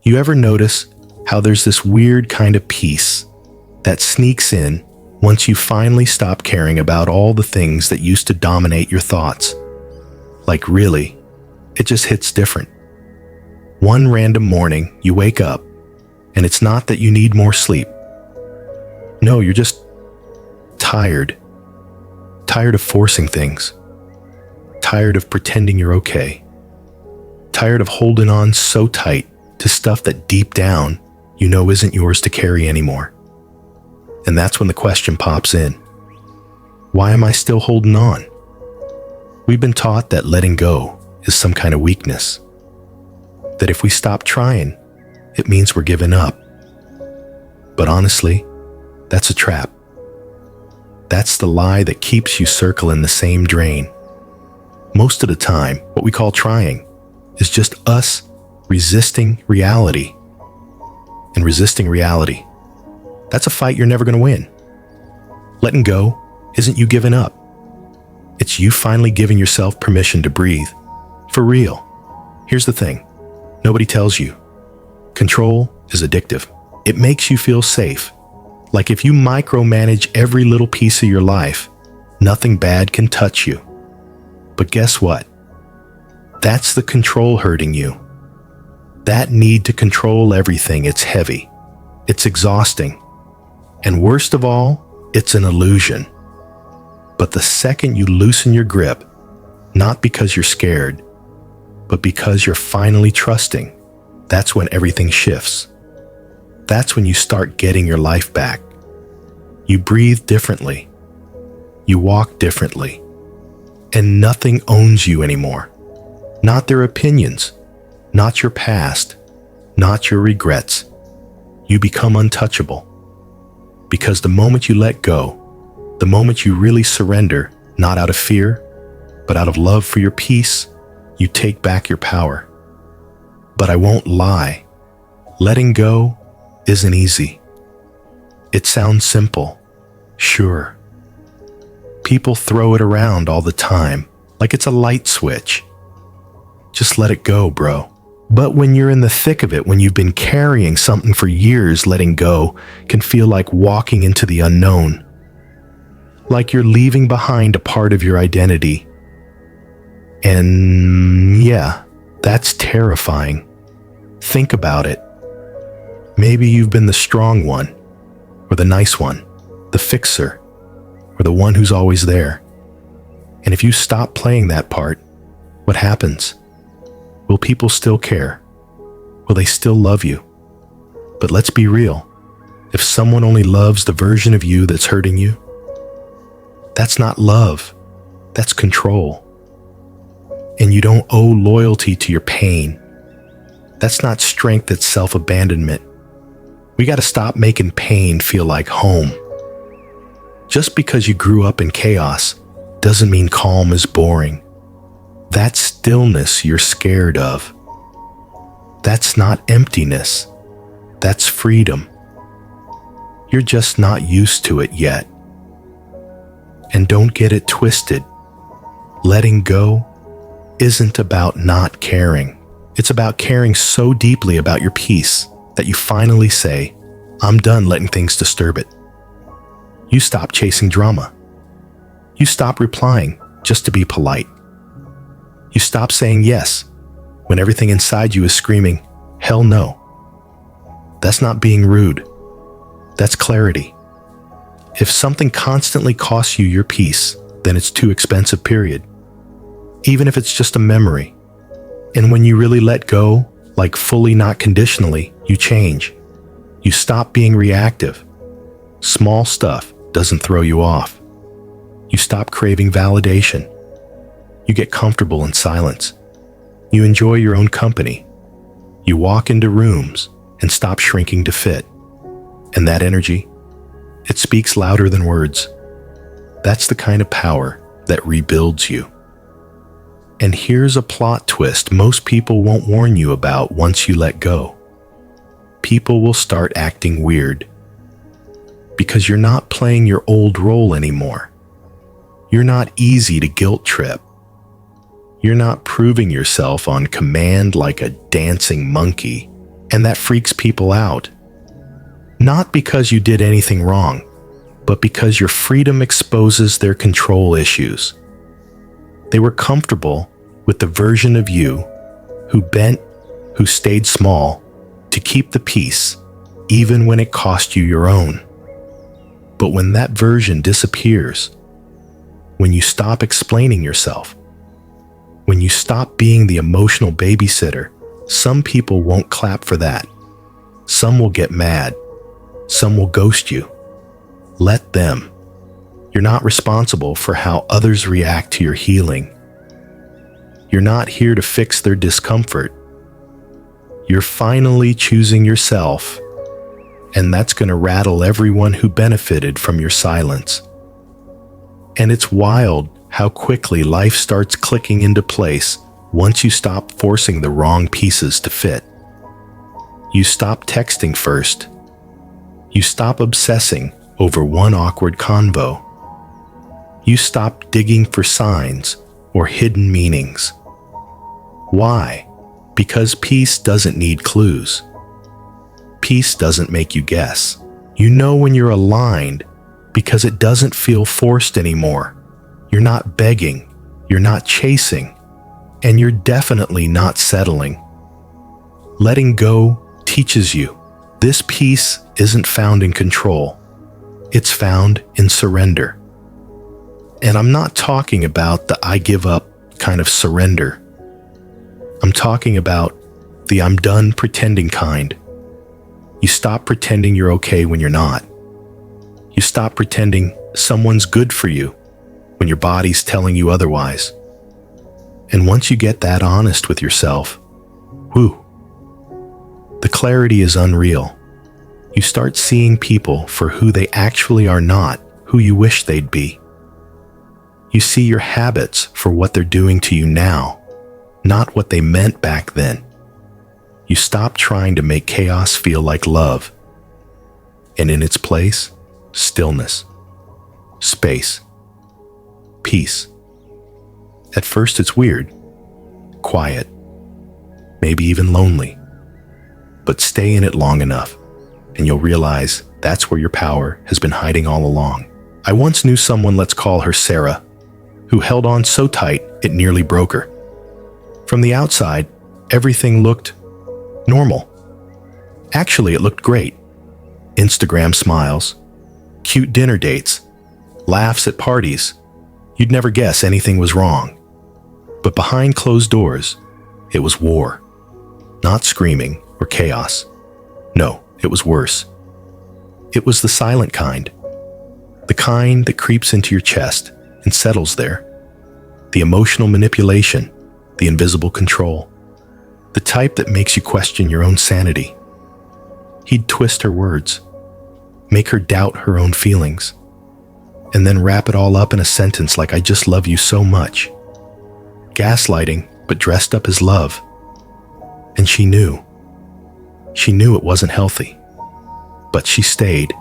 You ever notice how there's this weird kind of peace that sneaks in once you finally stop caring about all the things that used to dominate your thoughts? Like really, it just hits different. One random morning, you wake up, and it's not that you need more sleep. No, you're just tired. Tired of forcing things. Tired of pretending you're okay. Tired of holding on so tight to stuff that deep down you know isn't yours to carry anymore. And that's when the question pops in. Why am I still holding on? We've been taught that letting go is some kind of weakness. That if we stop trying, it means we're giving up. But honestly, that's a trap. That's the lie that keeps you circling the same drain. Most of the time, what we call trying is just us resisting reality. And resisting reality, that's a fight you're never going to win. Letting go isn't you giving up. It's you finally giving yourself permission to breathe. For real. Here's the thing. Nobody tells you. Control is addictive. It makes you feel safe. Like if you micromanage every little piece of your life, nothing bad can touch you. But guess what? That's the control hurting you. That need to control everything, it's heavy. It's exhausting. And worst of all, it's an illusion. But the second you loosen your grip, not because you're scared, but because you're finally trusting, that's when everything shifts. That's when you start getting your life back. You breathe differently. You walk differently. And nothing owns you anymore. Not their opinions, not your past, not your regrets. You become untouchable. Because the moment you let go, the moment you really surrender, not out of fear, but out of love for your peace, you take back your power. But I won't lie, letting go isn't easy. It sounds simple, sure. People throw it around all the time, like it's a light switch. Just let it go, bro. But when you're in the thick of it, when you've been carrying something for years, letting go can feel like walking into the unknown. Like you're leaving behind a part of your identity. And yeah, that's terrifying. Think about it. Maybe you've been the strong one, or the nice one, the fixer, or the one who's always there. And if you stop playing that part, what happens? Will people still care? Will they still love you? But let's be real. If someone only loves the version of you that's hurting you, that's not love. That's control. And you don't owe loyalty to your pain. That's not strength, it's self-abandonment. We got to stop making pain feel like home. Just because you grew up in chaos doesn't mean calm is boring. That stillness you're scared of. That's not emptiness. That's freedom. You're just not used to it yet. And don't get it twisted. Letting go isn't about not caring. It's about caring so deeply about your peace that you finally say, I'm done letting things disturb it. You stop chasing drama. You stop replying just to be polite. You stop saying yes when everything inside you is screaming, hell no. That's not being rude. That's clarity. If something constantly costs you your peace, then it's too expensive, period. Even if it's just a memory. And when you really let go, like fully, not conditionally, you change. You stop being reactive. Small stuff doesn't throw you off. You stop craving validation. You get comfortable in silence. You enjoy your own company. You walk into rooms and stop shrinking to fit. And that energy, it speaks louder than words. That's the kind of power that rebuilds you. And here's a plot twist most people won't warn you about once you let go. People will start acting weird. Because you're not playing your old role anymore. You're not easy to guilt trip. You're not proving yourself on command like a dancing monkey. And that freaks people out. Not because you did anything wrong, but because your freedom exposes their control issues. They were comfortable with the version of you who bent, who stayed small to keep the peace, even when it cost you your own. But when that version disappears, when you stop explaining yourself, when you stop being the emotional babysitter, some people won't clap for that. Some will get mad. Some will ghost you. Let them. You're not responsible for how others react to your healing. You're not here to fix their discomfort. You're finally choosing yourself, and that's going to rattle everyone who benefited from your silence. And it's wild how quickly life starts clicking into place once you stop forcing the wrong pieces to fit. You stop texting first. You stop obsessing over one awkward convo. You stop digging for signs or hidden meanings. Why? Because peace doesn't need clues. Peace doesn't make you guess. You know when you're aligned because it doesn't feel forced anymore. You're not begging, you're not chasing, and you're definitely not settling. Letting go teaches you this peace isn't found in control. It's found in surrender. And I'm not talking about the I give up kind of surrender. I'm talking about the I'm done pretending kind. You stop pretending you're okay when you're not. You stop pretending someone's good for you when your body's telling you otherwise. And once you get that honest with yourself, whew, the clarity is unreal. You start seeing people for who they actually are, not who you wish they'd be. You see your habits for what they're doing to you now, not what they meant back then. You stop trying to make chaos feel like love. And in its place, stillness, space, peace. At first it's weird, quiet, maybe even lonely. But stay in it long enough, and you'll realize that's where your power has been hiding all along. I once knew someone, let's call her Sarah, who held on so tight it nearly broke her. From the outside, everything looked normal. Actually, it looked great. Instagram smiles, cute dinner dates, laughs at parties. You'd never guess anything was wrong. But behind closed doors, it was war. Not screaming or chaos. No, it was worse. It was the silent kind. The kind that creeps into your chest and settles there. The emotional manipulation, the invisible control. The type that makes you question your own sanity. He'd twist her words, make her doubt her own feelings, and then wrap it all up in a sentence like, I just love you so much. Gaslighting, but dressed up as love. And she knew. She knew it wasn't healthy. But she stayed.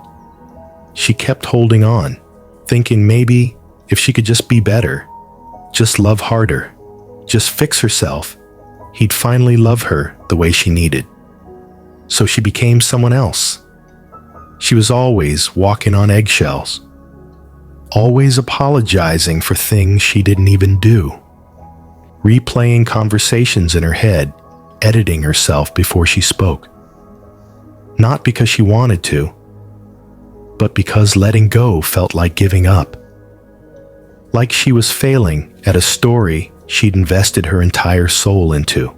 She kept holding on, thinking maybe if she could just be better, just love harder, just fix herself, he'd finally love her the way she needed. So she became someone else. She was always walking on eggshells, always apologizing for things she didn't even do, replaying conversations in her head, editing herself before she spoke. Not because she wanted to, but because letting go felt like giving up. Like she was failing at a story she'd invested her entire soul into.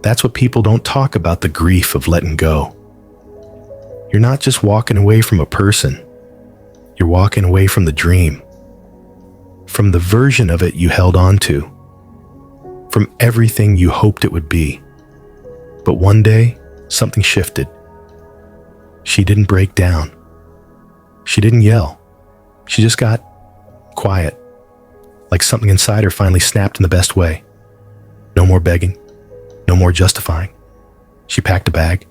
That's what people don't talk about, the grief of letting go. You're not just walking away from a person. You're walking away from the dream. From the version of it you held on to. From everything you hoped it would be. But one day, something shifted. She didn't break down. She didn't yell. She just got quiet. Like something inside her finally snapped in the best way. No more begging. No more justifying. She packed a bag,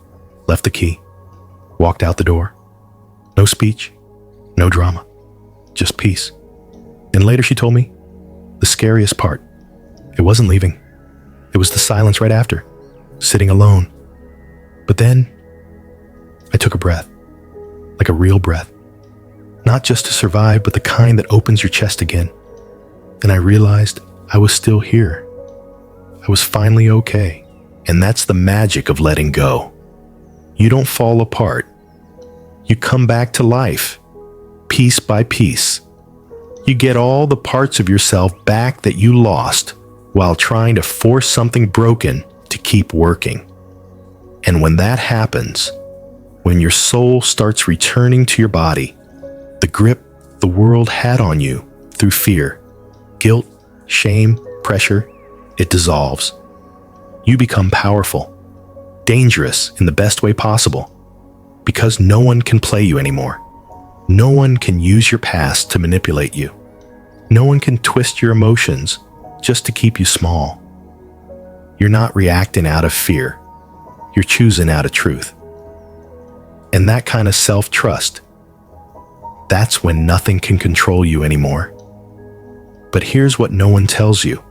left the key, walked out the door. No speech, no drama, just peace. And later she told me, the scariest part, it wasn't leaving. It was the silence right after, sitting alone, then I took a breath, like a real breath, not just to survive, but the kind that opens your chest again. And I realized I was still here. I was finally okay. And that's the magic of letting go. You don't fall apart. You come back to life, piece by piece. You get all the parts of yourself back that you lost while trying to force something broken to keep working. And when that happens, when your soul starts returning to your body, the grip the world had on you through fear, guilt, shame, pressure, it dissolves. You become powerful, dangerous in the best way possible, because no one can play you anymore. No one can use your past to manipulate you. No one can twist your emotions just to keep you small. You're not reacting out of fear. You're choosing out of truth. And that kind of self-trust, that's when nothing can control you anymore. But here's what no one tells you.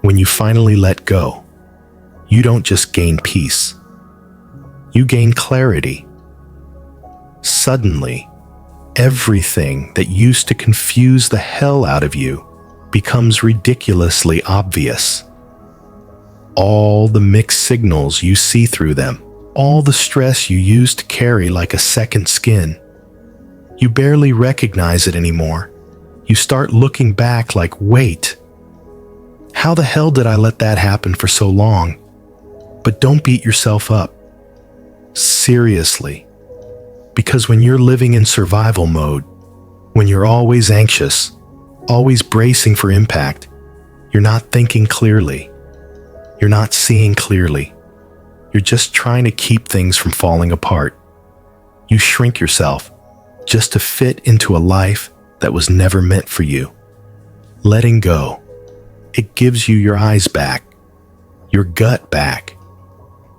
When you finally let go, you don't just gain peace. You gain clarity. Suddenly, everything that used to confuse the hell out of you becomes ridiculously obvious. All the mixed signals, you see through them. All the stress you used to carry like a second skin. You barely recognize it anymore. You start looking back like, wait, how the hell did I let that happen for so long? But don't beat yourself up. Seriously. Because when you're living in survival mode, when you're always anxious, always bracing for impact, you're not thinking clearly. You're not seeing clearly. You're just trying to keep things from falling apart. You shrink yourself just to fit into a life that was never meant for you. Letting go, it gives you your eyes back, your gut back.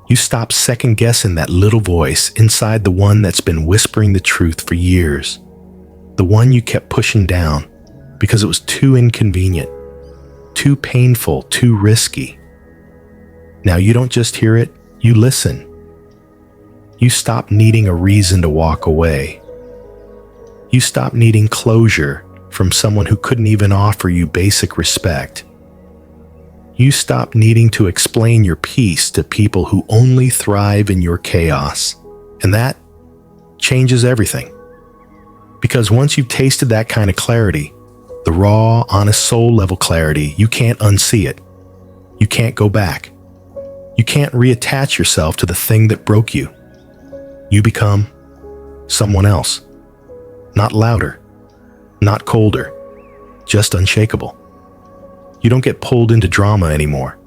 You stop second-guessing that little voice inside the one that's been whispering the truth for years. The one you kept pushing down because it was too inconvenient, too painful, too risky. Now you don't just hear it, you listen. You stop needing a reason to walk away. You stop needing closure from someone who couldn't even offer you basic respect. You stop needing to explain your peace to people who only thrive in your chaos. And that changes everything. Because once you've tasted that kind of clarity, the raw, honest soul-level clarity, you can't unsee it. You can't go back. You can't reattach yourself to the thing that broke you. You become someone else. Not louder, not colder, just unshakable. You don't get pulled into drama anymore.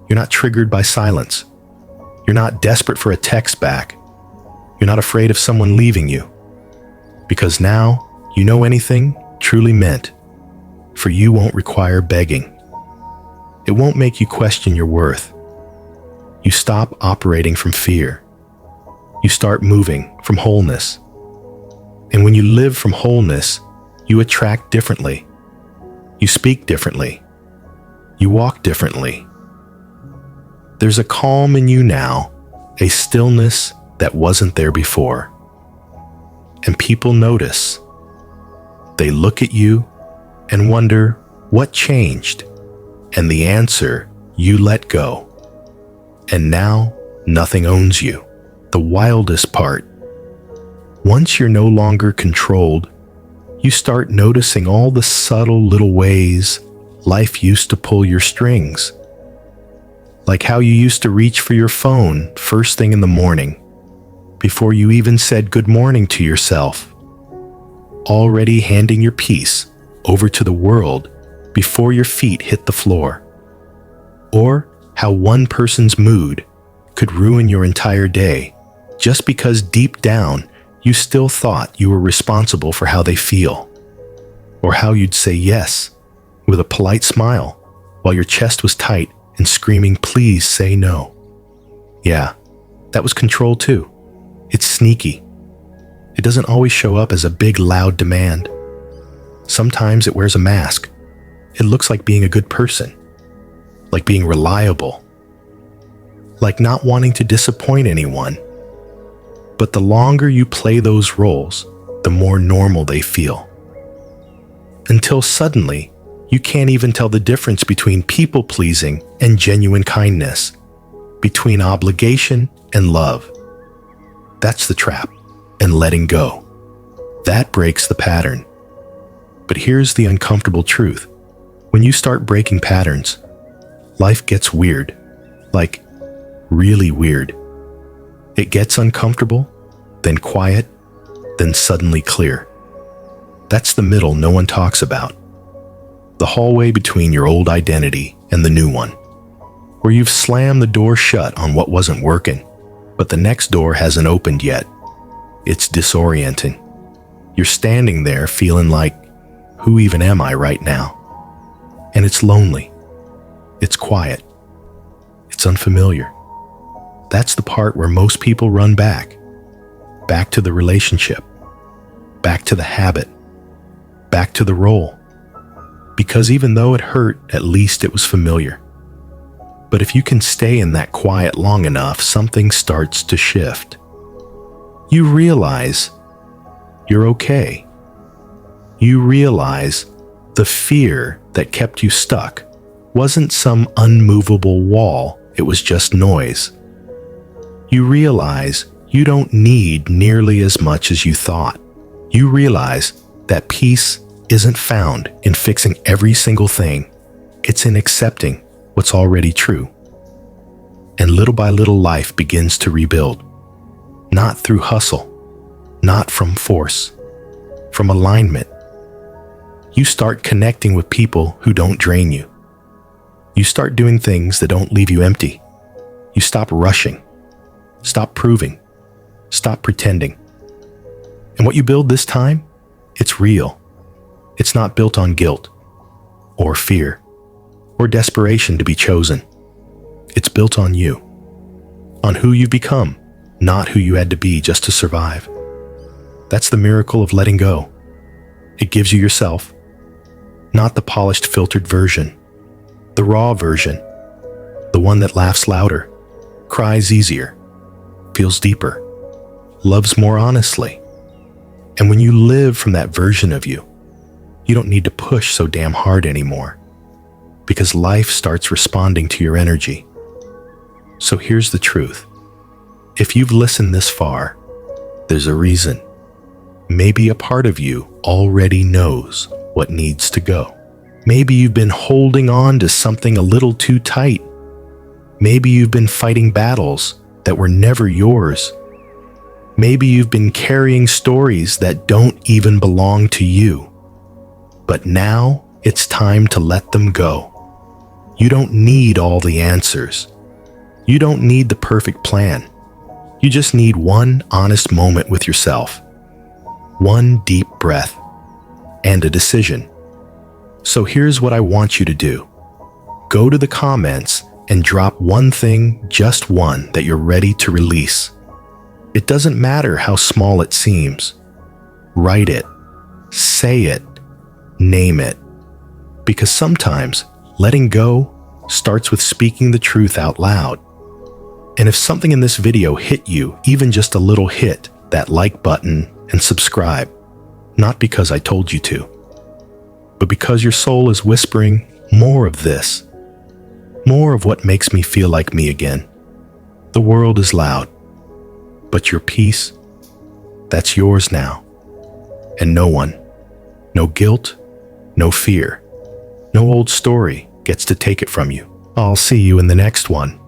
You're not triggered by silence. You're not desperate for a text back. You're not afraid of someone leaving you. Because now, you know anything truly meant for you won't require begging. It won't make you question your worth. You stop operating from fear. You start moving from wholeness. And when you live from wholeness, you attract differently. You speak differently. You walk differently. There's a calm in you now, a stillness that wasn't there before. And people notice. They look at you and wonder what changed. And the answer, you let go. And now nothing owns you. The wildest part. Once you're no longer controlled, you start noticing all the subtle little ways life used to pull your strings. Like how you used to reach for your phone first thing in the morning, before you even said good morning to yourself, already handing your peace over to the world before your feet hit the floor. Or how one person's mood could ruin your entire day just because deep down you still thought you were responsible for how they feel. Or how you'd say yes with a polite smile while your chest was tight and screaming, please say no. Yeah, that was control too. It's sneaky. It doesn't always show up as a big, loud demand. Sometimes it wears a mask. It looks like being a good person, like being reliable, like not wanting to disappoint anyone. But the longer you play those roles, the more normal they feel. Until suddenly, you can't even tell the difference between people-pleasing and genuine kindness, between obligation and love. That's the trap, and letting go. That breaks the pattern. But here's the uncomfortable truth. When you start breaking patterns, life gets weird, like really weird. It gets uncomfortable, then quiet, then suddenly clear. That's the middle no one talks about. The hallway between your old identity and the new one, where you've slammed the door shut on what wasn't working, but the next door hasn't opened yet. It's disorienting. You're standing there feeling like, who even am I right now? And it's lonely. It's quiet. It's unfamiliar. That's the part where most people run back. Back to the relationship. Back to the habit. Back to the role. Because even though it hurt, at least it was familiar. But if you can stay in that quiet long enough, something starts to shift. You realize you're okay. You realize the fear that kept you stuck wasn't some unmovable wall, it was just noise. You realize you don't need nearly as much as you thought. You realize that peace isn't found in fixing every single thing. It's in accepting what's already true. And little by little, life begins to rebuild. Not through hustle, not from force, from alignment. You start connecting with people who don't drain you. You start doing things that don't leave you empty. You stop rushing. Stop proving. Stop pretending. And what you build this time, it's real. It's not built on guilt, or fear, or desperation to be chosen. It's built on you, on who you've become, not who you had to be just to survive. That's the miracle of letting go. It gives you yourself, not the polished, filtered version, the raw version, the one that laughs louder, cries easier, feels deeper, loves more honestly. And when you live from that version of you, you don't need to push so damn hard anymore, because life starts responding to your energy. So here's the truth. If you've listened this far, there's a reason. Maybe a part of you already knows what needs to go. Maybe you've been holding on to something a little too tight. Maybe you've been fighting battles that were never yours. Maybe you've been carrying stories that don't even belong to you. But now it's time to let them go. You don't need all the answers. You don't need the perfect plan. You just need one honest moment with yourself, one deep breath, and a decision. So here's what I want you to do. Go to the comments and drop one thing, just one, that you're ready to release. It doesn't matter how small it seems. Write it, say it, name it. Because sometimes letting go starts with speaking the truth out loud. And if something in this video hit you, even just a little, hit that like button and subscribe. Not because I told you to, but because your soul is whispering more of this, more of what makes me feel like me again. The world is loud, but your peace, that's yours now. And no one, no guilt, no fear, no old story gets to take it from you. I'll see you in the next one.